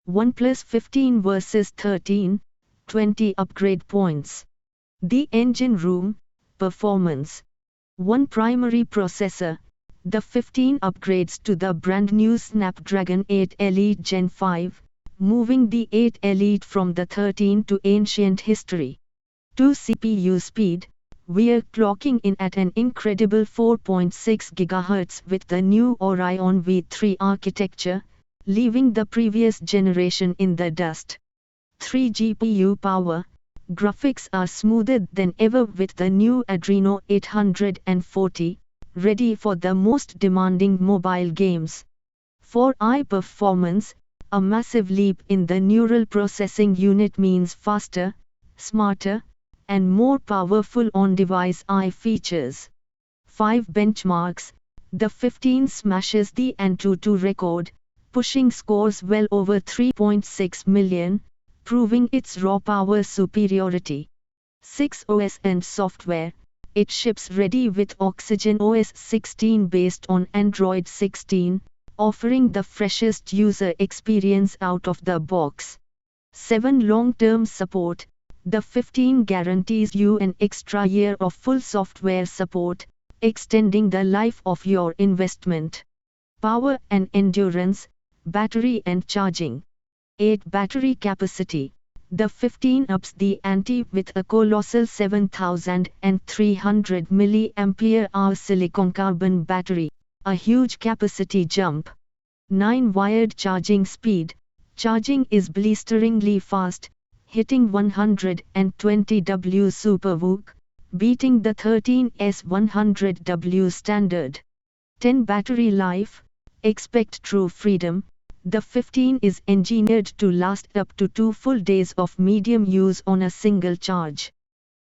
OnePlus 15 vs 13, 20 upgrade points. The engine room, performance. One primary processor. The 15 upgrades to the brand new Snapdragon 8 Elite Gen 5, moving the 8 Elite from the 13 to ancient history. 2 CPU speed. We're clocking in at an incredible 4.6 GHz with the new Oryon V3 architecture, leaving the previous generation in the dust. 3 GPU power. Graphics are smoother than ever with the new Adreno 840, ready for the most demanding mobile games. 4 eye performance. A massive leap in the neural processing unit means faster, smarter, and more powerful on-device eye features. 5 benchmarks. The 15 smashes the AnTuTu record, pushing scores well over 3.6 million, proving its raw power superiority. 6 OS and software. It ships ready with OxygenOS 16 based on Android 16, offering the freshest user experience out of the box. 7 long-term support. The 15 guarantees you an extra year of full software support, extending the life of your investment. Power and endurance, battery and charging. 8 battery capacity. The 15 ups the ante with a colossal 7300 mAh silicon carbon battery, a huge capacity jump. 9 wired charging speed. Charging is blisteringly fast, hitting 120 W SuperVOOC, beating the 13's 100 W standard. 10 battery life. Expect true freedom. The 15 is engineered to last up to 2 full days of medium use on a single charge.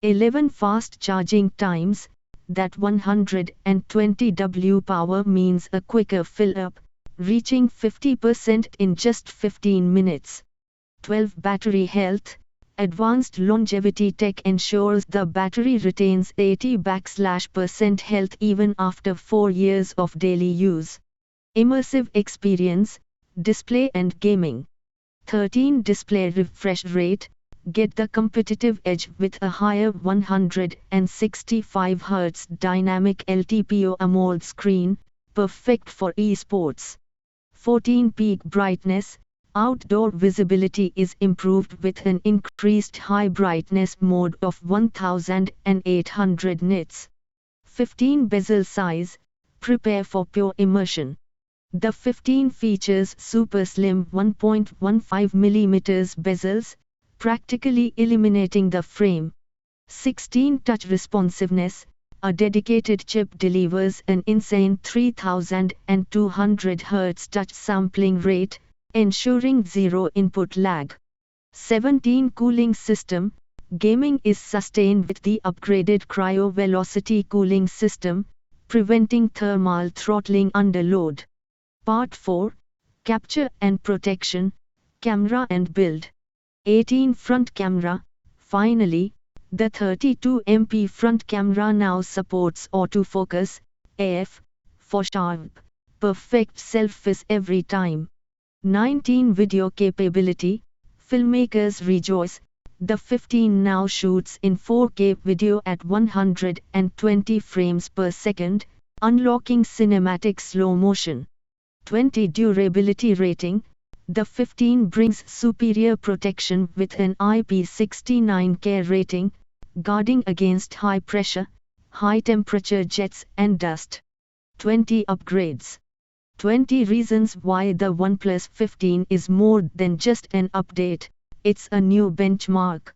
11 fast charging times. That 120 W power means a quicker fill-up, reaching 50% in just 15 minutes. 12 battery health. Advanced longevity tech ensures the battery retains 80% health even after 4 years of daily use. Immersive experience, display and gaming. 13 display refresh rate. Get the competitive edge with a higher 165 Hz dynamic LTPO AMOLED screen, perfect for esports. 14 peak brightness. Outdoor visibility is improved with an increased high brightness mode of 1800 nits. 15 bezel size. Prepare for pure immersion. The 15 features super slim 1.15 mm bezels, practically eliminating the frame. 16 touch responsiveness. A dedicated chip delivers an insane 3200 Hz touch sampling rate, ensuring zero input lag. 17 cooling system. Gaming is sustained with the upgraded Cryo Velocity cooling system, preventing thermal throttling under load. Part 4. Capture and protection, camera and build. 18 front camera. Finally, the 32MP front camera now supports autofocus, AF, for sharp, perfect selfies every time. 19 video capability. Filmmakers rejoice. The 15 now shoots in 4K video at 120 frames per second, unlocking cinematic slow motion. 20 durability rating. The 15 brings superior protection with an IP69K rating, guarding against high pressure, high temperature jets and dust. 20 upgrades. 20 reasons why the OnePlus 15 is more than just an update, it's a new benchmark.